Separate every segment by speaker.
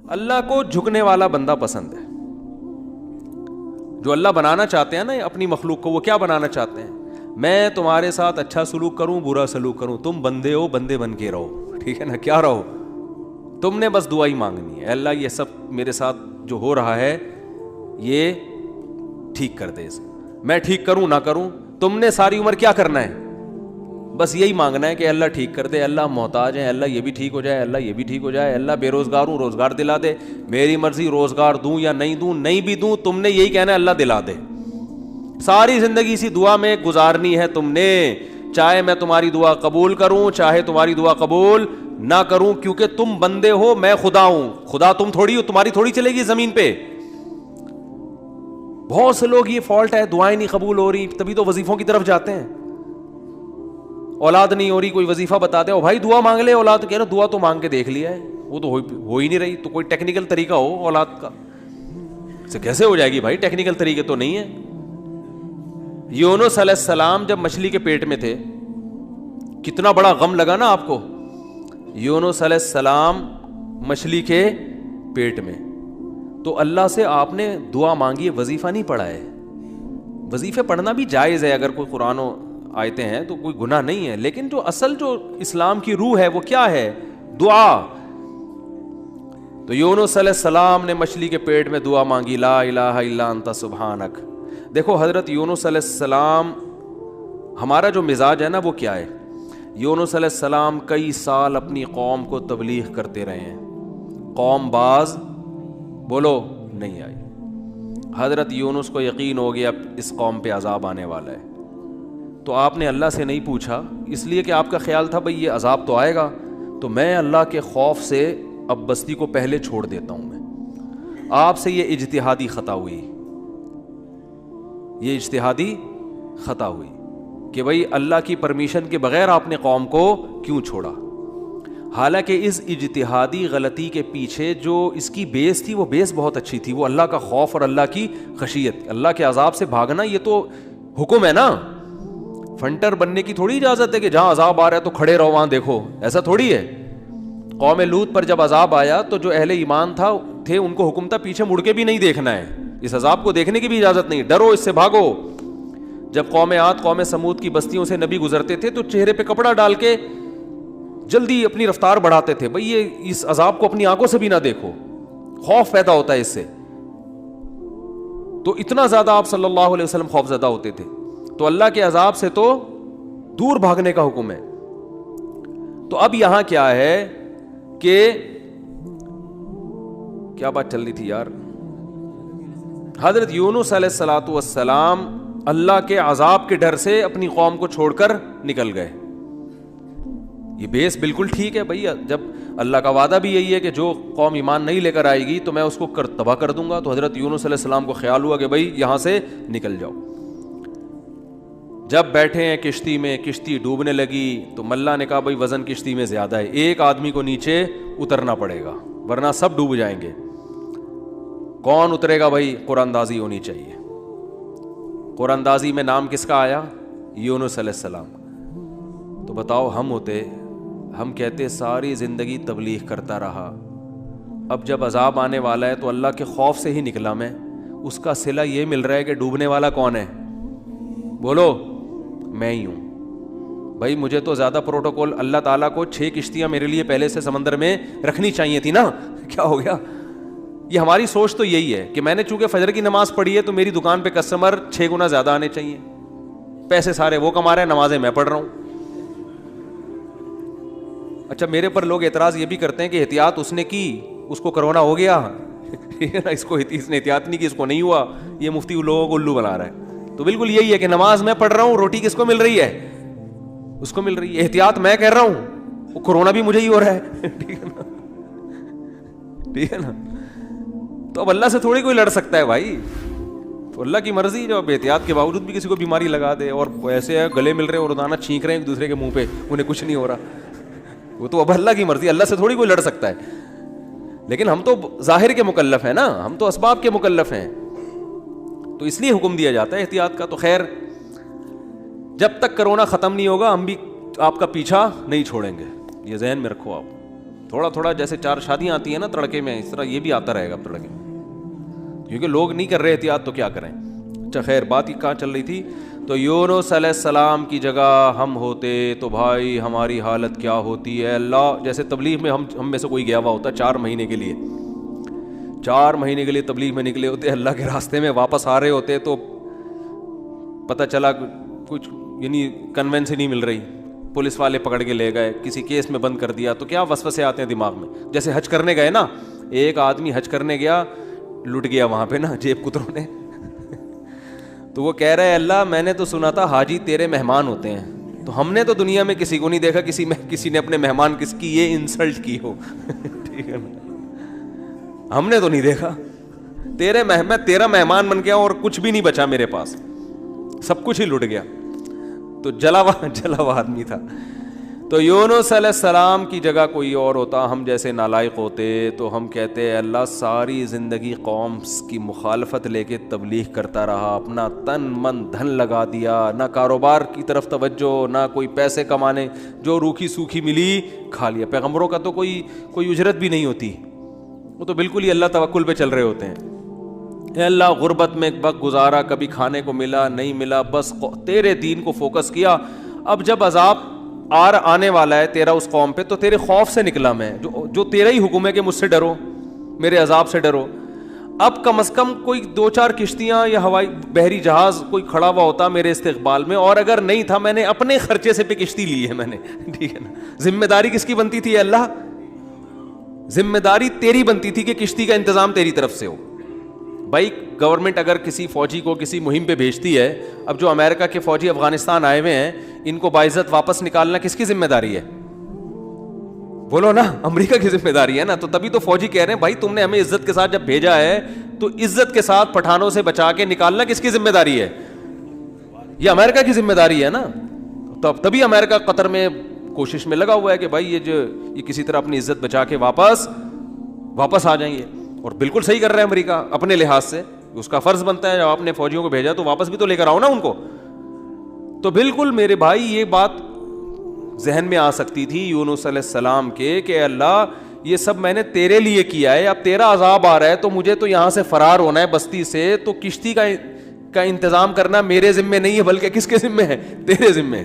Speaker 1: اللہ کو جھکنے والا بندہ پسند ہے. جو اللہ بنانا چاہتے ہیں نا اپنی مخلوق کو, وہ کیا بنانا چاہتے ہیں؟ میں تمہارے ساتھ اچھا سلوک کروں, برا سلوک کروں, تم بندے ہو, بندے بن کے رہو, ٹھیک ہے نا, کیا رہو, تم نے بس دعا ہی مانگنی ہے, اللہ یہ سب میرے ساتھ جو ہو رہا ہے یہ ٹھیک کر دے, میں ٹھیک کروں نہ کروں, تم نے ساری عمر کیا کرنا ہے, بس یہی مانگنا ہے کہ اللہ ٹھیک کر دے, اللہ محتاج ہے, اللہ یہ بھی ٹھیک ہو جائے, اللہ یہ بھی ٹھیک ہو جائے, اللہ بے روزگار ہوں روزگار دلا دے, میری مرضی روزگار دوں یا نہیں دوں, نہیں بھی دوں تم نے یہی کہنا ہے اللہ دلا دے. ساری زندگی اسی دعا میں گزارنی ہے تم نے, چاہے میں تمہاری دعا قبول کروں چاہے تمہاری دعا قبول نہ کروں, کیونکہ تم بندے ہو, میں خدا ہوں, خدا تم تھوڑی ہو, تمہاری تھوڑی چلے گی زمین پہ. بہت سے لوگ یہ فالٹ ہے, دعائیں نہیں قبول ہو رہی, تبھی تو وظیفوں کی طرف جاتے ہیں. اولاد نہیں ہو رہی, کوئی وظیفہ بتا دے, او بھائی دعا مانگ لے, اولاد کہہ رہا دعا تو مانگ کے دیکھ لیا ہے, وہ تو ہو ہی نہیں رہی, تو کوئی ٹیکنیکل طریقہ ہو اولاد کا, سے کیسے ہو جائے گی بھائی, ٹیکنیکل طریقے تو نہیں ہے. یونس علیہ السلام جب مچھلی کے پیٹ میں تھے, کتنا بڑا غم لگا نا آپ کو. یونس علیہ السلام مچھلی کے پیٹ میں, تو اللہ سے آپ نے دعا مانگی, وظیفہ نہیں پڑھا ہے. وظیفے پڑھنا بھی جائز ہے اگر کوئی قرآن و آیتیں ہیں تو کوئی گناہ نہیں ہے, لیکن جو اصل جو اسلام کی روح ہے وہ کیا ہے, دعا. تو یونس علیہ السلام نے مچھلی کے پیٹ میں دعا مانگی, لا الہ الا انت سبحانک. دیکھو حضرت یونس علیہ السلام, ہمارا جو مزاج ہے نا وہ کیا ہے, یونس علیہ السلام کئی سال اپنی قوم کو تبلیغ کرتے رہے ہیں, قوم باز بولو نہیں آئی. حضرت یونس کو یقین ہو گیا اس قوم پہ عذاب آنے والا ہے, تو آپ نے اللہ سے نہیں پوچھا, اس لیے کہ آپ کا خیال تھا بھئی یہ عذاب تو آئے گا, تو میں اللہ کے خوف سے اب بستی کو پہلے چھوڑ دیتا ہوں. میں آپ سے یہ اجتہادی خطا ہوئی, یہ اجتہادی خطا ہوئی کہ بھئی اللہ کی پرمیشن کے بغیر آپ نے قوم کو کیوں چھوڑا. حالانکہ اس اجتہادی غلطی کے پیچھے جو اس کی بیس تھی وہ بیس بہت اچھی تھی, وہ اللہ کا خوف اور اللہ کی خشیت. اللہ کے عذاب سے بھاگنا یہ تو حکم ہے نا, فنٹر بننے کی تھوڑی اجازت ہے کہ جہاں عذاب آ رہا ہے تو کھڑے رہو وہاں دیکھو, ایسا تھوڑی ہے. قوم لوط پر جب عذاب آیا تو جو اہل ایمان تھے ان کو حکم تھا پیچھے مڑ کے بھی نہیں دیکھنا ہے, اس عذاب کو دیکھنے کی بھی اجازت نہیں, ڈرو اس سے بھاگو. جب قوم عاد قوم سمود کی بستیوں سے نبی گزرتے تھے تو چہرے پہ کپڑا ڈال کے جلدی اپنی رفتار بڑھاتے تھے, بھئی یہ اس عذاب کو اپنی آنکھوں سے بھی نہ دیکھو, خوف پیدا ہوتا ہے اس سے. تو اتنا زیادہ آپ صلی اللہ علیہ وسلم خوف زدہ ہوتے تھے. تو اللہ کے عذاب سے تو دور بھاگنے کا حکم ہے. تو اب یہاں کیا ہے کہ کیا بات چل رہی تھی یار, حضرت یونس علیہ الصلوۃ والسلام اللہ کے عذاب کے ڈر سے اپنی قوم کو چھوڑ کر نکل گئے. یہ بیس بالکل ٹھیک ہے بھئی, جب اللہ کا وعدہ بھی یہی ہے کہ جو قوم ایمان نہیں لے کر آئے گی تو میں اس کو تباہ کر دوں گا. تو حضرت یونس علیہ السلام کو خیال ہوا کہ بھئی یہاں سے نکل جاؤ. جب بیٹھے ہیں کشتی میں, کشتی ڈوبنے لگی تو ملا نے کہا بھئی وزن کشتی میں زیادہ ہے, ایک آدمی کو نیچے اترنا پڑے گا ورنہ سب ڈوب جائیں گے. کون اترے گا بھئی؟ قرآن اندازی ہونی چاہیے. قرآن اندازی میں نام کس کا آیا؟ یونس علیہ السلام. تو بتاؤ ہم ہوتے, ہم کہتے ساری زندگی تبلیغ کرتا رہا, اب جب عذاب آنے والا ہے تو اللہ کے خوف سے ہی نکلا میں, اس کا صلہ یہ مل رہا ہے کہ ڈوبنے والا کون ہے؟ بولو میں ہی ہوں. بھائی مجھے تو زیادہ پروٹوکول, اللہ تعالیٰ کو 6 کشتیاں میرے لیے پہلے سے سمندر میں رکھنی چاہیے تھی نا, کیا ہو گیا؟ یہ ہماری سوچ تو یہی ہے کہ میں نے چونکہ فجر کی نماز پڑھی ہے تو میری دکان پہ کسٹمر 6 گنا زیادہ آنے چاہیے, پیسے سارے وہ کما رہے ہیں, نمازیں میں پڑھ رہا ہوں. اچھا میرے پر لوگ اعتراض یہ بھی کرتے ہیں کہ احتیاط اس نے کی, اس کو کرونا ہو گیا, اس کو اس نے احتیاط نہیں کی, اس کو نہیں ہوا, یہ مفتی لوگوں کو الو بنا رہا ہے. تو بالکل یہی ہے کہ نماز میں پڑھ رہا ہوں, روٹی کس کو مل رہی ہے؟ اس کو مل رہی ہے. احتیاط میں کر رہا ہوں, وہ کرونا بھی مجھے ہی ہو رہا ہے. ٹھیک ہے نا, ٹھیک ہے نا. تو اب اللہ سے تھوڑی کوئی لڑ سکتا ہے بھائی, تو اللہ کی مرضی, جو اب احتیاط کے باوجود بھی کسی کو بیماری لگا دے, اور ایسے گلے مل رہے ہیں اور روزانہ چھینک رہے ہیں ایک دوسرے کے منہ پہ, انہیں کچھ نہیں ہو رہا, وہ تو اب اللہ کی مرضی, اللہ سے تھوڑی کوئی لڑ سکتا ہے. لیکن ہم تو ظاہر کے مکلف ہیں نا, ہم تو اسباب کے مکلف ہیں, تو اس لیے حکم دیا جاتا ہے احتیاط کا. تو خیر جب تک کرونا ختم نہیں ہوگا ہم بھی آپ کا پیچھا نہیں چھوڑیں گے, یہ ذہن میں رکھو آپ. تھوڑا تھوڑا جیسے 4 شادیاں آتی ہیں نا تڑکے میں، اس طرح یہ بھی آتا رہے گا تڑکے میں، کیونکہ لوگ نہیں کر رہے احتیاط تو کیا کریں. اچھا خیر، بات ہی کہاں چل رہی تھی؟ تو یونس علیہ السلام کی جگہ ہم ہوتے تو بھائی ہماری حالت کیا ہوتی ہے. اللہ جیسے تبلیغ میں ہم میں سے کوئی گیا ہوا ہوتا 4 مہینے کے لیے، 4 مہینے کے لیے تبلیغ میں نکلے ہوتے، اللہ کے راستے میں واپس آ رہے ہوتے تو پتہ چلا کچھ یعنی کنوینس ہی نہیں مل رہی، پولیس والے پکڑ کے لے گئے، کسی کیس میں بند کر دیا، تو کیا وسوسے آتے ہیں دماغ میں. جیسے حج کرنے گئے نا، ایک آدمی حج کرنے گیا، لٹ گیا وہاں پہ نا جیب کتروں نے، تو وہ کہہ رہے اللہ میں نے تو سنا تھا حاجی تیرے مہمان ہوتے ہیں، تو ہم نے تو دنیا میں کسی کو نہیں دیکھا کسی نے اپنے مہمان کس کی یہ انسلٹ کی ہو. ٹھیک ہے نا، ہم نے تو نہیں دیکھا، میں تیرا مہمان بن گیا اور کچھ بھی نہیں بچا میرے پاس، سب کچھ ہی لٹ گیا. تو جلا ہوا آدمی تھا. تو یونس علیہ السلام کی جگہ کوئی اور ہوتا، ہم جیسے نالائق ہوتے تو ہم کہتے اللہ ساری زندگی قوم کی مخالفت لے کے تبلیغ کرتا رہا، اپنا تن من دھن لگا دیا، نہ کاروبار کی طرف توجہ، نہ کوئی پیسے کمانے، جو روکھی سوکھی ملی کھا لیا. پیغمبروں کا تو کوئی اجرت بھی نہیں ہوتی، وہ تو بالکل ہی اللہ توکل پہ چل رہے ہوتے ہیں. اے اللہ غربت میں ایک وقت گزارا، کبھی کھانے کو ملا نہیں ملا، بس تیرے دین کو فوکس کیا. اب جب عذاب آنے والا ہے تیرا اس قوم پہ، تو تیرے خوف سے نکلا میں، جو تیرا ہی حکم ہے کہ مجھ سے ڈرو، میرے عذاب سے ڈرو. اب کم از کم کوئی 2-4 کشتیاں یا ہوائی بحری جہاز کوئی کھڑا ہوا ہوتا میرے استقبال میں، اور اگر نہیں تھا میں نے اپنے خرچے سے پہ کشتی لی ہے میں نے. ٹھیک ہے نا، ذمہ داری کس کی بنتی تھی اللہ؟ ذمہ داری تیری بنتی تھی کہ کشتی کا انتظام تیری طرف سے ہو. بھائی گورنمنٹ اگر کسی فوجی کو کسی مہم پہ بھیجتی ہے، اب جو امریکہ کے فوجی افغانستان آئے ہوئے ہیں ان کو باعزت واپس نکالنا کس کی ذمہ داری ہے؟ بولو نا، امریکہ کی ذمہ داری ہے نا. تو تبھی تو فوجی کہہ رہے ہیں بھائی تم نے ہمیں عزت کے ساتھ جب بھیجا ہے تو عزت کے ساتھ پٹھانوں سے بچا کے نکالنا کس کی ذمہ داری ہے؟ یہ امریکہ کی ذمہ داری ہے نا. تو اب تبھی امریکہ قطر میں کوشش میں لگا ہوا ہے کہ بھائی یہ کسی طرح اپنی عزت بچا کے واپس آ جائیں گے. اور بالکل صحیح کر رہا ہے امریکہ اپنے لحاظ سے، اس کا فرض بنتا ہے جب آپ نے فوجیوں کو بھیجا تو واپس بھی تو لے کر آؤ نا ان کو. تو بالکل میرے بھائی یہ بات ذہن میں آ سکتی تھی یونس علیہ السلام کے کہ اللہ یہ سب میں نے تیرے لیے کیا ہے، اب تیرا عذاب آ رہا ہے تو مجھے تو یہاں سے فرار ہونا ہے بستی سے، تو کشتی کا انتظام کرنا میرے ذمہ نہیں ہے بلکہ کس کے ذمہ ہے؟ تیرے ذمہ.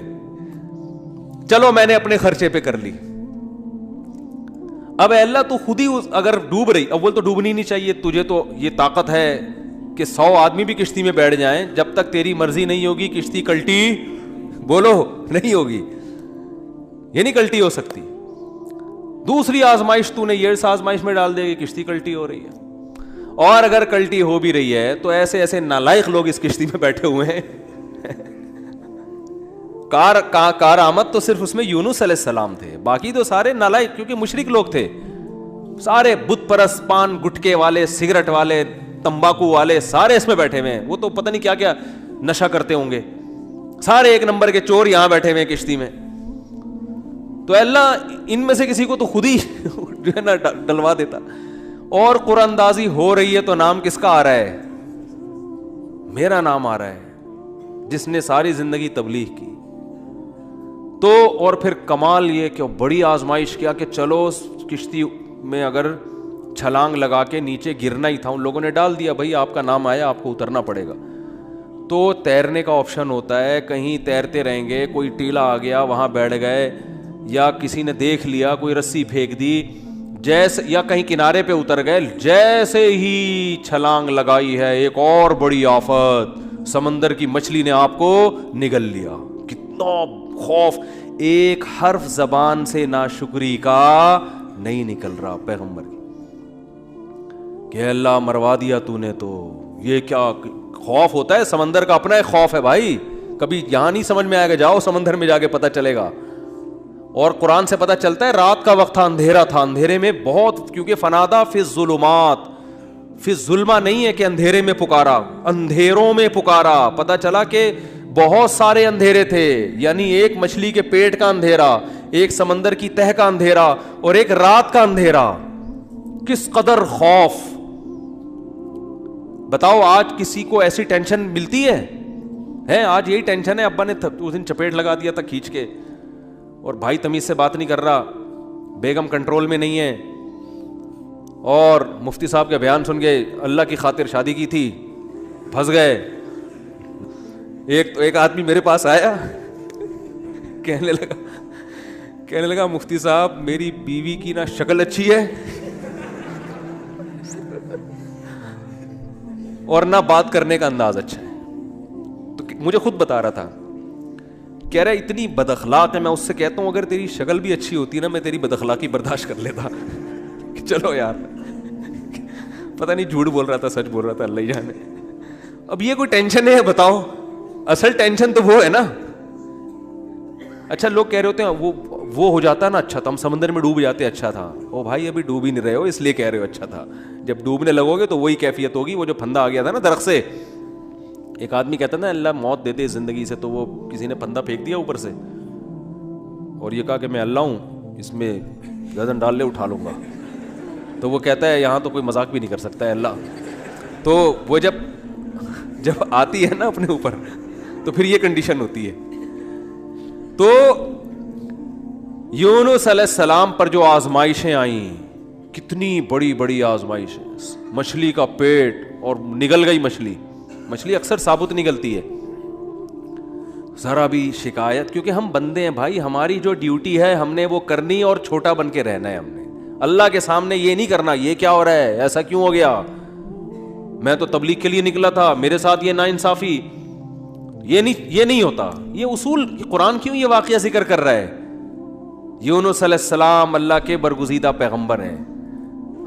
Speaker 1: چلو میں نے اپنے خرچے پہ کر لی. اب اے اللہ تو خود ہی اگر ڈوب رہی، اول تو ڈوبنی نہیں چاہیے، تجھے تو یہ طاقت ہے کہ 100 آدمی بھی کشتی میں بیٹھ جائیں، جب تک تیری مرضی نہیں ہوگی کشتی کلٹی بولو نہیں ہوگی، یہ نہیں کلٹی ہو سکتی. دوسری آزمائش تو نے یہ اس آزمائش میں ڈال دے گی، کشتی کلٹی ہو رہی ہے. اور اگر کلٹی ہو بھی رہی ہے تو ایسے نالائق لوگ اس کشتی میں بیٹھے ہوئے ہیں. کار آمد تو صرف اس میں یونس علیہ السلام تھے، باقی تو سارے نالائق، کیونکہ مشرک لوگ تھے سارے، بت پرست، پان گٹکے والے، سگریٹ والے، تمباکو والے، سارے اس میں بیٹھے ہوئے ہیں. وہ تو پتہ نہیں کیا کیا نشہ کرتے ہوں گے، سارے ایک نمبر کے چور یہاں بیٹھے ہوئے ہیں کشتی میں. تو اللہ ان میں سے کسی کو تو خود ہی جو ہے نا ڈلوا دیتا. اور قرآن اندازی ہو رہی ہے تو نام کس کا آ رہا ہے؟ میرا نام آ رہا ہے، جس نے ساری زندگی تبلیغ کی. تو اور پھر کمال یہ کہ بڑی آزمائش کیا کہ چلو کشتی میں اگر چھلانگ لگا کے نیچے گرنا ہی تھا، ان لوگوں نے ڈال دیا بھائی آپ کا نام آیا آپ کو اترنا پڑے گا. تو تیرنے کا آپشن ہوتا ہے، کہیں تیرتے رہیں گے، کوئی ٹیلا آ گیا وہاں بیٹھ گئے، یا کسی نے دیکھ لیا کوئی رسی پھینک دی جیسے، یا کہیں کنارے پہ اتر گئے، جیسے ہی چھلانگ لگائی ہے ایک اور بڑی آفت، سمندر کی مچھلی نے آپ کو نگل لیا. کتنا خوف، ایک حرف زبان سے ناشکری کا نہیں نکل رہا پیغمبر کی کہ اللہ مروا دیا تو نے. تو یہ کیا خوف ہوتا ہے، سمندر کا اپنا ایک خوف ہے بھائی، کبھی یہاں نہیں سمجھ میں آئے گا، جاؤ سمندر میں جا کے پتہ چلے گا. اور قرآن سے پتہ چلتا ہے رات کا وقت تھا، اندھیرا تھا، اندھیرے میں بہت، کیونکہ فنادا فی الظلمات، فی الظلمہ نہیں ہے کہ اندھیرے میں پکارا، اندھیروں میں پکارا. پتہ چلا کہ بہت سارے اندھیرے تھے، یعنی ایک مچھلی کے پیٹ کا اندھیرا، ایک سمندر کی تہ کا اندھیرا، اور ایک رات کا اندھیرا. کس قدر خوف. بتاؤ آج کسی کو ایسی ٹینشن ملتی ہے؟ آج یہی ٹینشن ہے، ابا نے اس دن چپیٹ لگا دیا تھا کھینچ کے، اور بھائی تمیز سے بات نہیں کر رہا، بیگم کنٹرول میں نہیں ہے, اور مفتی صاحب کے بیان سن کے اللہ کی خاطر شادی کی تھی, پھنس گئے. ایک آدمی میرے پاس آیا, کہنے لگا مفتی صاحب میری بیوی کی نہ شکل اچھی ہے اور نہ بات کرنے کا انداز اچھا ہے. تو مجھے خود بتا رہا تھا, کہہ رہا ہے اتنی بد اخلاق ہے. میں اس سے کہتا ہوں اگر تیری شکل بھی اچھی ہوتی نا, میں تیری بد اخلاقی برداشت کر لیتا. چلو یار, پتہ نہیں جھوٹ بول رہا تھا سچ بول رہا تھا, اللہ ہی جانے. اب یہ کوئی ٹینشن ہے بتاؤ؟ اصل ٹینشن تو وہ ہے نا. اچھا لوگ کہہ رہے ہوتے ہیں وہ ہو جاتا نا اچھا تھا, ہم سمندر میں ڈوب جاتے اچھا تھا. او بھائی ابھی ڈوب ہی نہیں رہے ہو اس لیے کہہ رہے ہو اچھا تھا. جب ڈوبنے لگو گے تو وہی کیفیت ہوگی. وہ جو پھندا آ گیا تھا نا درخت سے, ایک آدمی کہتا نا اللہ موت دے دے زندگی سے, تو وہ کسی نے پھندا پھینک دیا اوپر سے اور یہ کہا کہ میں اللہ ہوں, اس میں گردن ڈال لے اٹھا لوں گا. تو وہ کہتا ہے یہاں تو کوئی مذاق بھی نہیں کر سکتا ہے اللہ. تو وہ جب آتی ہے نا اپنے اوپر تو پھر یہ کنڈیشن ہوتی ہے. تو یونس علیہ السلام پر جو آزمائشیں آئیں, کتنی بڑی بڑی آزمائشیں, مچھلی کا پیٹ اور نگل گئی مچھلی اکثر ثابت نگلتی ہے. ذرا بھی شکایت, کیونکہ ہم بندے ہیں بھائی, ہماری جو ڈیوٹی ہے ہم نے وہ کرنی اور چھوٹا بن کے رہنا ہے. ہم نے اللہ کے سامنے یہ نہیں کرنا یہ کیا ہو رہا ہے, ایسا کیوں ہو گیا, میں تو تبلیغ کے لیے نکلا تھا, میرے ساتھ یہ ناانصافی. یہ نہیں ہوتا. یہ اصول قرآن کیوں یہ واقعہ ذکر کر رہا ہے؟ یونس علیہ السلام اللہ کے برگزیدہ پیغمبر ہیں.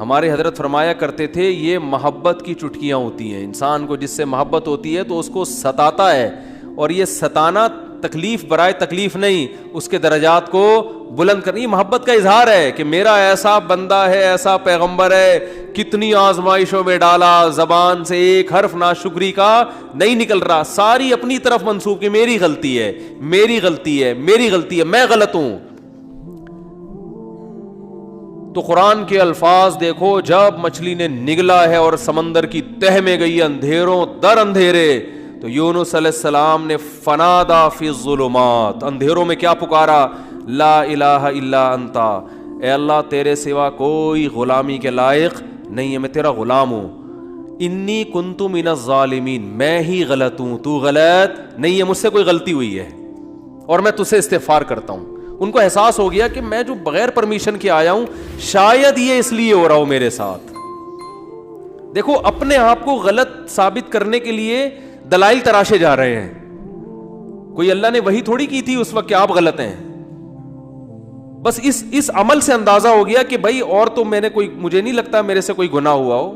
Speaker 1: ہمارے حضرت فرمایا کرتے تھے یہ محبت کی چٹکیاں ہوتی ہیں. انسان کو جس سے محبت ہوتی ہے تو اس کو ستاتا ہے, اور یہ ستانا تکلیف برائے تکلیف نہیں, اس کے درجات کو بلند کرنی. یہ محبت کا اظہار ہے کہ میرا ایسا بندہ ہے, ایسا پیغمبر ہے, کتنی آزمائشوں میں ڈالا, زبان سے ایک حرف ناشکری کا نہیں نکل رہا, ساری اپنی طرف منسوب کہ میری غلطی ہے, میں غلط ہوں. تو قرآن کے الفاظ دیکھو, جب مچھلی نے نگلا ہے اور سمندر کی تہ میں گئی اندھیروں در اندھیرے, تو یونس علیہ السلام نے فنادا فی الظلمات, اندھیروں میں کیا پکارا, لا الہ الا انت, اے اللہ تیرے سوا کوئی غلامی کے لائق نہیں ہے, میں تیرا غلام ہوں. انی کنت من الظالمین, میں ہی غلط ہوں, تو غلط نہیں ہے, مجھ سے کوئی غلطی ہوئی ہے اور میں تجھ سے استغفار کرتا ہوں. ان کو احساس ہو گیا کہ میں جو بغیر پرمیشن کے آیا ہوں شاید یہ اس لیے ہو رہا ہو میرے ساتھ. دیکھو اپنے آپ کو غلط ثابت کرنے کے لیے دلائل تراشے جا رہے ہیں. کوئی اللہ نے وہی تھوڑی کی تھی اس وقت کہ آپ غلط ہیں. بس اس عمل سے اندازہ ہو گیا کہ بھائی اور تو مجھے نہیں لگتا میرے سے کوئی گناہ ہوا ہو,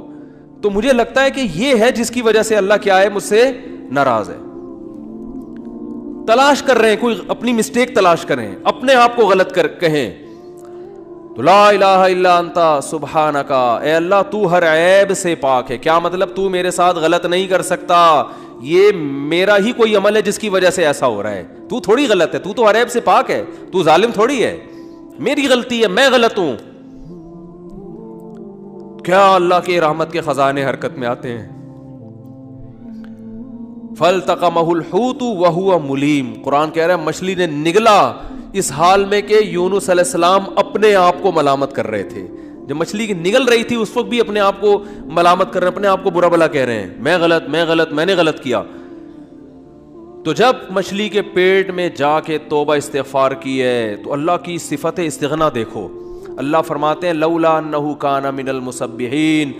Speaker 1: تو مجھے لگتا ہے کہ یہ ہے جس کی وجہ سے اللہ کیا ہے, مجھ سے ناراض ہے. تلاش کر رہے ہیں, کوئی اپنی مسٹیک تلاش کریں, اپنے آپ کو غلط کہیں تو لا الہ الا انت سبحانک, اے اللہ تو ہر عیب سے پاک ہے. کیا مطلب, تو میرے ساتھ غلط نہیں کر سکتا, یہ میرا ہی کوئی عمل ہے جس کی وجہ سے ایسا ہو رہا ہے. تو تھوڑی غلط ہے, تو ہر عیب سے پاک ہے, تو ظالم تھوڑی ہے, میری غلطی ہے, میں غلط ہوں. کیا اللہ کے رحمت کے خزانے حرکت میں آتے ہیں. فَالْتَقَمَهُ الْحُوتُ وَهُوَ مُلِيمٌ, قرآن کہہ رہا ہے مچھلی نے نگلا اس حال میں کہ یونس علیہ السلام اپنے آپ کو ملامت کر رہے تھے. جب مچھلی کی نگل رہی تھی اس وقت بھی اپنے آپ کو ملامت کر رہے ہیں, اپنے آپ کو برا بھلا کہہ رہے ہیں, میں نے غلط کیا. تو جب مچھلی کے پیٹ میں جا کے توبہ استغفار کی ہے تو اللہ کی صفت استغنا دیکھو. اللہ فرماتے ہیں لولا انہ کان من المسبحین,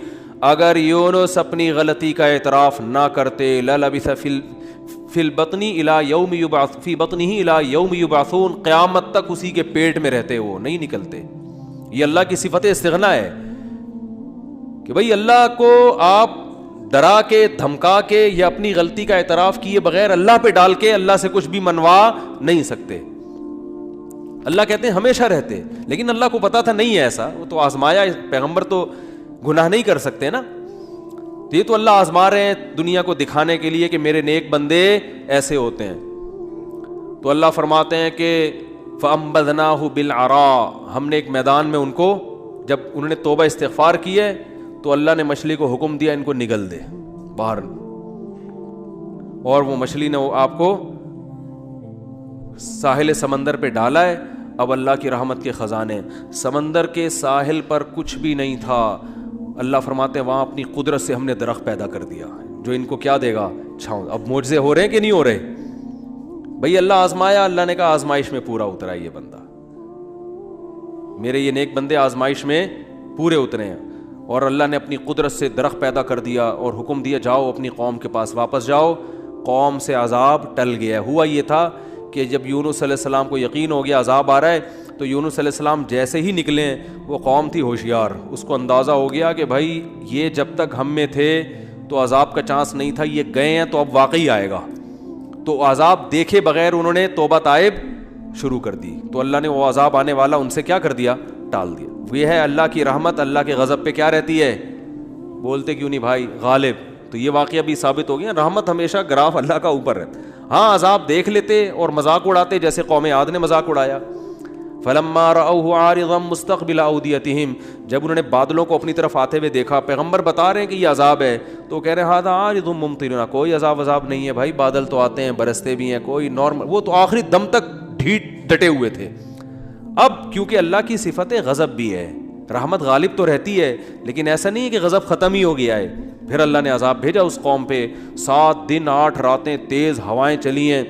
Speaker 1: اگر یونس اپنی غلطی کا اعتراف نہ کرتے, للبث فی البطن الی یوم یبعث فی بطنہ الی یوم یبعثون, قیامت تک اسی کے پیٹ میں رہتے, وہ نہیں نکلتے. یہ اللہ کی صفت استغنا ہے کہ بھئی اللہ کو آپ ڈرا کے دھمکا کے یا اپنی غلطی کا اعتراف کیے بغیر اللہ پہ ڈال کے اللہ سے کچھ بھی منوا نہیں سکتے. اللہ کہتے ہیں ہمیشہ رہتے, لیکن اللہ کو پتا تھا نہیں ہے ایسا, وہ تو آزمایا, پیغمبر تو گناہ نہیں کر سکتے نا, تو یہ تو اللہ آزما رہے ہیں دنیا کو دکھانے کے لیے کہ میرے نیک بندے ایسے ہوتے ہیں. تو اللہ فرماتے ہیں کہ فَأَنبَذْنَاهُ بِالْعَرَاءِ, ہم نے ایک میدان میں ان کو, جب انہوں نے توبہ استغفار کی ہے تو اللہ نے مچھلی کو حکم دیا ان کو نگل دے باہر, اور وہ مچھلی نے آپ کو ساحل سمندر پہ ڈالا ہے, اب اللہ کی رحمت کے خزانے. سمندر کے ساحل پر کچھ بھی نہیں تھا, اللہ فرماتے ہیں وہاں اپنی قدرت سے ہم نے درخت پیدا کر دیا جو ان کو کیا دے گا, چھاؤں. اب معجزے ہو رہے ہیں کہ نہیں ہو رہے بھائی؟ اللہ آزمایا, اللہ نے کہا آزمائش میں پورا اترا یہ بندہ, میرے یہ نیک بندے آزمائش میں پورے اترے ہیں. اور اللہ نے اپنی قدرت سے درخت پیدا کر دیا اور حکم دیا جاؤ اپنی قوم کے پاس واپس جاؤ. قوم سے عذاب ٹل گیا. ہوا یہ تھا کہ جب یونس علیہ السلام کو یقین ہو گیا عذاب آ رہا ہے, تو یونس علیہ السلام جیسے ہی نکلے, وہ قوم تھی ہوشیار, اس کو اندازہ ہو گیا کہ بھائی یہ جب تک ہم میں تھے تو عذاب کا چانس نہیں تھا, یہ گئے ہیں تو اب واقعی آئے گا. تو عذاب دیکھے بغیر انہوں نے توبہ تائب شروع کر دی, تو اللہ نے وہ عذاب آنے والا ان سے کیا کر دیا, ٹال دیا. یہ ہے اللہ کی رحمت. اللہ کے غضب پہ کیا رہتی ہے, بولتے کیوں نہیں بھائی, غالب. تو یہ واقعہ بھی ثابت ہو گیا, رحمت ہمیشہ گراف اللہ کا اوپر رہتا. ہاں عذاب دیکھ لیتے اور مذاق اڑاتے, جیسے قوم عاد نے مذاق اڑایا. فلما رأوه عارضا مستقبل اودیتہم, جب انہوں نے بادلوں کو اپنی طرف آتے ہوئے دیکھا, پیغمبر بتا رہے ہیں کہ یہ عذاب ہے, تو کہہ رہے ہیں ھذا عارض ممطرنا, کوئی عذاب نہیں ہے بھائی, بادل تو آتے ہیں برستے بھی ہیں, کوئی نارمل. وہ تو آخری دم تک ڈٹے ہوئے تھے. اب کیونکہ اللہ کی صفت غضب بھی ہے, رحمت غالب تو رہتی ہے, لیکن ایسا نہیں ہے کہ غضب ختم ہی ہو گیا ہے. پھر اللہ نے عذاب بھیجا اس قوم پہ. 7 دن 8 راتیں تیز ہوائیں چلی ہیں,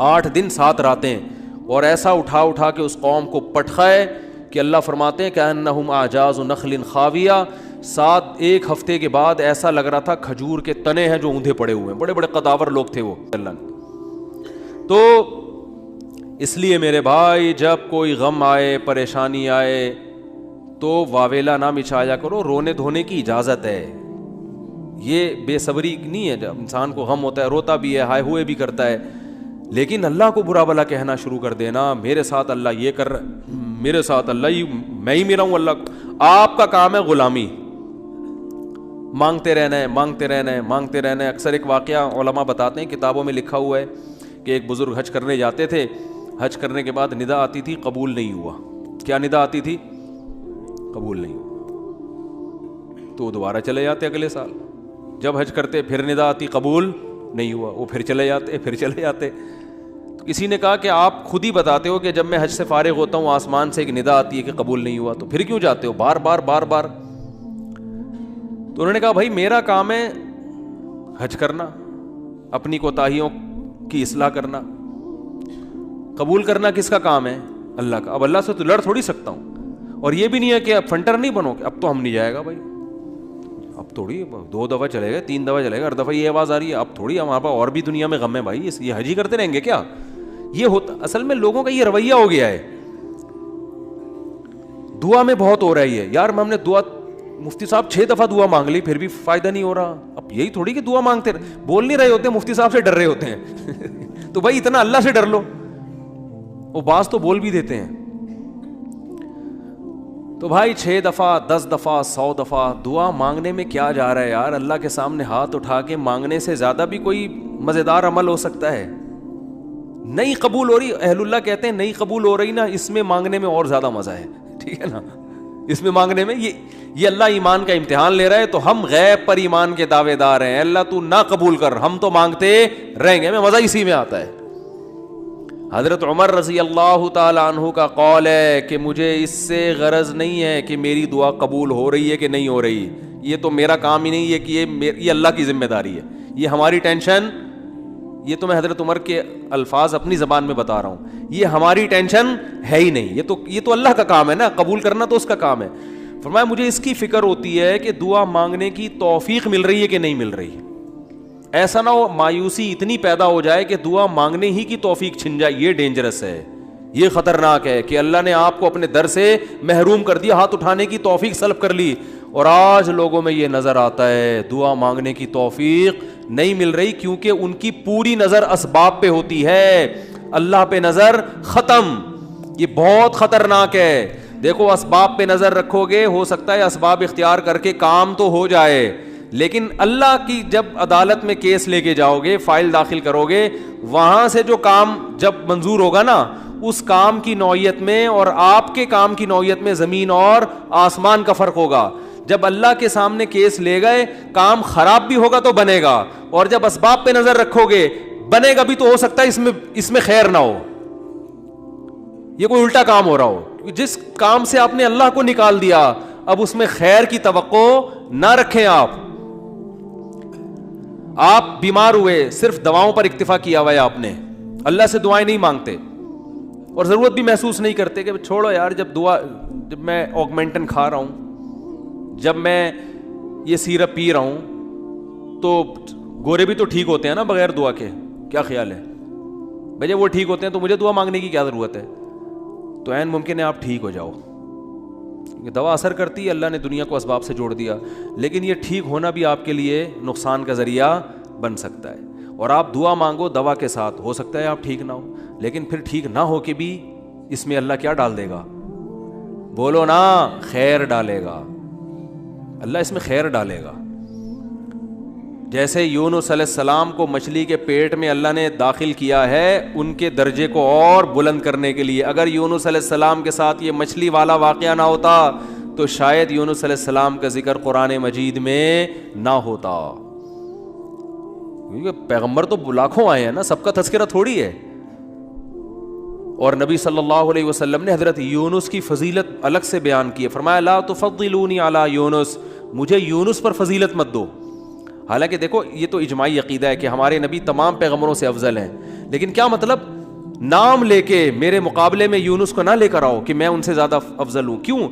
Speaker 1: 8 دن 7 راتیں, اور ایسا اٹھا کے اس قوم کو پٹخائے کہ اللہ فرماتے ہیں کہ انہم اعجاز نخل خاویہ. 1 ہفتے کے بعد ایسا لگ رہا تھا کھجور کے تنے ہیں جو اوندھے پڑے ہوئے ہیں, بڑے بڑے قداور لوگ تھے وہ. اللہ نے تو اس لیے میرے بھائی جب کوئی غم آئے, پریشانی آئے, تو واویلا نہ مچایا کرو, رونے دھونے کی اجازت ہے. یہ بے صبری نہیں ہے, جب انسان کو غم ہوتا ہے روتا بھی ہے, ہائے ہوئے بھی کرتا ہے, لیکن اللہ کو برا بلا کہنا شروع کر دینا, میرے ساتھ اللہ یہ کر رہا ہے, میرے ساتھ اللہ میں ہی میرا ہوں اللہ کو. آپ کا کام ہے غلامی, مانگتے رہنا ہے, مانگتے رہنا ہے, مانگتے رہنا ہے. اکثر ایک واقعہ علماء بتاتے ہیں, کتابوں میں لکھا ہوا ہے کہ ایک بزرگ حج کرنے جاتے تھے, حج کرنے کے بعد ندا آتی تھی قبول نہیں ہوا. کیا ندا آتی تھی؟ قبول نہیں ہوا. تو وہ دوبارہ چلے جاتے اگلے سال, جب حج کرتے پھر ندا آتی قبول نہیں ہوا, وہ پھر چلے جاتے. تو کسی نے کہا کہ آپ خود ہی بتاتے ہو کہ جب میں حج سے فارغ ہوتا ہوں آسمان سے ایک ندا آتی ہے کہ قبول نہیں ہوا, تو پھر کیوں جاتے ہو بار بار. تو انہوں نے کہا بھائی میرا کام ہے حج کرنا, اپنی کوتاہیوں کی اصلاح کرنا, قبول کرنا کس کا کام ہے؟ اللہ کا. اب اللہ سے تو لڑ تھوڑی سکتا ہوں, اور یہ بھی نہیں ہے کہ اب فنٹر نہیں بنو کہ اب تو ہم نہیں جائے گا بھائی, اب تھوڑی 2 دفعہ چلے گا, 3 دفعہ چلے گا, ہر دفعہ یہ آواز آ رہی ہے اب تھوڑی ہمارے پاس اور بھی دنیا میں غم ہے بھائی, یہ حج ہی کرتے رہیں گے کیا؟ یہ ہوتا اصل میں لوگوں کا یہ رویہ ہو گیا ہے. دعا میں بہت ہو رہا ہے یار, ہم نے دعا مفتی صاحب 6 دفعہ دعا مانگ لی پھر بھی فائدہ نہیں ہو رہا. اب یہی تھوڑی کہ دعا مانگتے بول نہیں رہے ہوتے, مفتی صاحب سے ڈر رہے ہوتے ہیں تو بھائی اتنا اللہ سے ڈر لو, وہ بعض تو بول بھی دیتے ہیں. تو بھائی 6 دفعہ 10 دفعہ 100 دفعہ دعا مانگنے میں کیا جا رہا ہے یار؟ اللہ کے سامنے ہاتھ اٹھا کے مانگنے سے زیادہ بھی کوئی مزیدار عمل ہو سکتا ہے؟ نہیں قبول ہو رہی, اہل اللہ کہتے ہیں نہیں قبول ہو رہی نا, اس میں مانگنے میں اور زیادہ مزہ ہے, ٹھیک ہے نا, اس میں مانگنے میں یہ اللہ ایمان کا امتحان لے رہا ہے. تو ہم غیب پر ایمان کے دعوے دار ہیں, اللہ تو نہ قبول کر, ہم تو مانگتے رہیں گے, ہمیں مزہ اسی میں آتا ہے. حضرت عمر رضی اللہ تعالی عنہ کا قول ہے کہ مجھے اس سے غرض نہیں ہے کہ میری دعا قبول ہو رہی ہے کہ نہیں ہو رہی, یہ تو میرا کام ہی نہیں ہے کہ یہ اللہ کی ذمہ داری ہے, یہ ہماری ٹینشن, یہ تو میں حضرت عمر کے الفاظ اپنی زبان میں بتا رہا ہوں, یہ ہماری ٹینشن ہے ہی نہیں, یہ تو اللہ کا کام ہے نا, قبول کرنا تو اس کا کام ہے. فرمایا مجھے اس کی فکر ہوتی ہے کہ دعا مانگنے کی توفیق مل رہی ہے کہ نہیں مل رہی. ایسا نہ ہو مایوسی اتنی پیدا ہو جائے کہ دعا مانگنے ہی کی توفیق چھن جائے, یہ ڈینجرس ہے, یہ خطرناک ہے کہ اللہ نے آپ کو اپنے در سے محروم کر دیا, ہاتھ اٹھانے کی توفیق سلب کر لی. اور آج لوگوں میں یہ نظر آتا ہے دعا مانگنے کی توفیق نہیں مل رہی, کیونکہ ان کی پوری نظر اسباب پہ ہوتی ہے, اللہ پہ نظر ختم. یہ بہت خطرناک ہے. دیکھو اسباب پہ نظر رکھو گے, ہو سکتا ہے اسباب اختیار کر کے کام تو ہو جائے, لیکن اللہ کی جب عدالت میں کیس لے کے جاؤ گے, فائل داخل کرو گے, وہاں سے جو کام جب منظور ہوگا نا, اس کام کی نوعیت میں اور آپ کے کام کی نوعیت میں زمین اور آسمان کا فرق ہوگا. جب اللہ کے سامنے کیس لے گئے, کام خراب بھی ہوگا تو بنے گا, اور جب اسباب پہ نظر رکھو گے بنے گا بھی تو ہو سکتا ہے اس میں خیر نہ ہو. یہ کوئی الٹا کام ہو رہا ہو. جس کام سے آپ نے اللہ کو نکال دیا اب اس میں خیر کی توقع نہ رکھیں. آپ بیمار ہوئے, صرف دواؤں پر اکتفا کیا ہوا ہے آپ نے, اللہ سے دعائیں نہیں مانگتے اور ضرورت بھی محسوس نہیں کرتے کہ چھوڑو یار, جب میں آگمنٹن کھا رہا ہوں, جب میں یہ سیرپ پی رہا ہوں تو گورے بھی تو ٹھیک ہوتے ہیں نا بغیر دعا کے. کیا خیال ہے بھائی, جب وہ ٹھیک ہوتے ہیں تو مجھے دعا مانگنے کی کیا ضرورت ہے؟ تو عین ممکن ہے آپ ٹھیک ہو جاؤ. دوا اثر کرتی ہے, اللہ نے دنیا کو اسباب سے جوڑ دیا, لیکن یہ ٹھیک ہونا بھی آپ کے لیے نقصان کا ذریعہ بن سکتا ہے. اور آپ دعا مانگو دوا کے ساتھ, ہو سکتا ہے آپ ٹھیک نہ ہو, لیکن پھر ٹھیک نہ ہو کے بھی اس میں اللہ کیا ڈال دے گا؟ بولو نا, خیر ڈالے گا. اللہ اس میں خیر ڈالے گا. جیسے یونس علیہ السلام کو مچھلی کے پیٹ میں اللہ نے داخل کیا ہے ان کے درجے کو اور بلند کرنے کے لیے. اگر یونس علیہ السلام کے ساتھ یہ مچھلی والا واقعہ نہ ہوتا تو شاید یونس علیہ السلام کا ذکر قرآن مجید میں نہ ہوتا. کیونکہ پیغمبر تو لاکھوں آئے ہیں نا, سب کا تذکرہ تھوڑی ہے. اور نبی صلی اللہ علیہ وسلم نے حضرت یونس کی فضیلت الگ سے بیان کی ہے. فرمایا لا تفضلونی علی یونس, مجھے یونس پر فضیلت مت دو. حالانکہ دیکھو یہ تو اجماعی عقیدہ ہے کہ ہمارے نبی تمام پیغمبروں سے افضل ہیں, لیکن کیا مطلب نام لے کے میرے مقابلے میں یونس کو نہ لے کر آؤ کہ میں ان سے زیادہ افضل ہوں. کیوں؟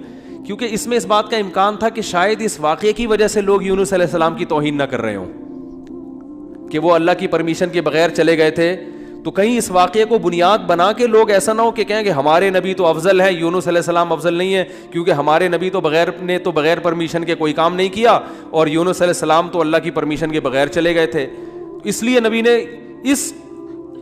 Speaker 1: کیونکہ اس میں اس بات کا امکان تھا کہ شاید اس واقعے کی وجہ سے لوگ یونس علیہ السلام کی توہین نہ کر رہے ہوں کہ وہ اللہ کی پرمیشن کے بغیر چلے گئے تھے. تو کہیں اس واقعے کو بنیاد بنا کے لوگ ایسا نہ ہو کہ کہیں کہ ہمارے نبی تو افضل ہے, یونس علیہ السلام افضل نہیں ہے, کیونکہ ہمارے نبی تو بغیر پرمیشن کے کوئی کام نہیں کیا اور یونس علیہ السلام تو اللہ کی پرمیشن کے بغیر چلے گئے تھے. اس لیے نبی نے اس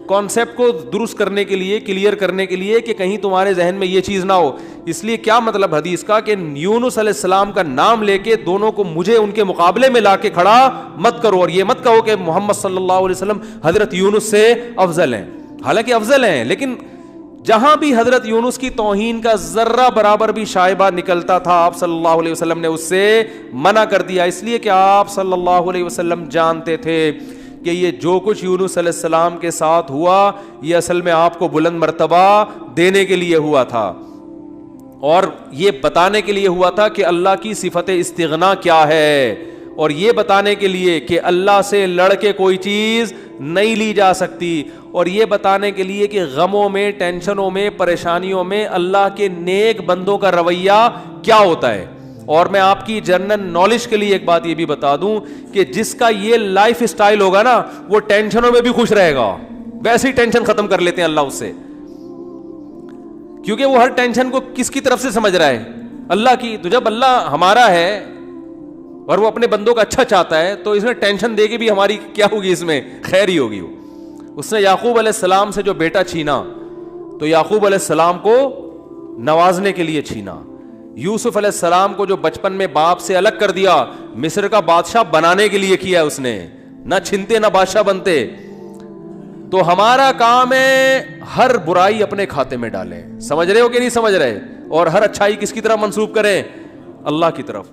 Speaker 1: کانسیپٹ کو درست کرنے کے لیے, کلیئر کرنے کے لیے کہ کہیں تمہارے ذہن میں یہ چیز نہ ہو, اس لیے کیا مطلب حدیث کا کہ یونس علیہ السلام کا نام لے کے دونوں کو مجھے ان کے مقابلے میں لا کے کھڑا مت کرو, اور یہ مت کہو کہ محمد صلی اللہ علیہ وسلم حضرت یونس سے افضل ہیں. حالانکہ افضل ہیں, لیکن جہاں بھی حضرت یونس کی توہین کا ذرہ برابر بھی شائبہ نکلتا تھا آپ صلی اللہ علیہ وسلم نے اس سے منع کر دیا. اس لیے کہ آپ صلی اللہ علیہ وسلم جانتے تھے کہ یہ جو کچھ یونس علیہ السلام کے ساتھ ہوا یہ اصل میں آپ کو بلند مرتبہ دینے کے لیے ہوا تھا, اور یہ بتانے کے لیے ہوا تھا کہ اللہ کی صفت استغنا کیا ہے, اور یہ بتانے کے لیے کہ اللہ سے لڑ کے کوئی چیز نہیں لی جا سکتی, اور یہ بتانے کے لیے کہ غموں میں, ٹینشنوں میں, پریشانیوں میں اللہ کے نیک بندوں کا رویہ کیا ہوتا ہے. اور میں آپ کی جنرل نالج کے لیے ایک بات یہ بھی بتا دوں کہ جس کا یہ لائف اسٹائل ہوگا نا وہ ٹینشنوں میں بھی خوش رہے گا. ویسے ہی ٹینشن ختم کر لیتے ہیں اللہ اس سے, کیونکہ وہ ہر ٹینشن کو کس کی طرف سے سمجھ رہا ہے؟ اللہ کی. تو جب اللہ ہمارا ہے اور وہ اپنے بندوں کا اچھا چاہتا ہے تو اس میں ٹینشن دے کے بھی ہماری کیا ہوگی, اس میں خیر ہی ہوگی. اس نے یعقوب علیہ السلام سے جو بیٹا چھینا تو یعقوب علیہ السلام کو نوازنے کے لیے چھینا. یوسف علیہ السلام کو جو بچپن میں باپ سے الگ کر دیا مصر کا بادشاہ بنانے کے لیے کیا اس نے, نہ چھنتے نہ بادشاہ بنتے. تو ہمارا کام ہے ہر برائی اپنے کھاتے میں ڈالیں, سمجھ رہے ہو کہ نہیں سمجھ رہے, اور ہر اچھائی کس کی طرف منسوب کریں؟ اللہ کی طرف.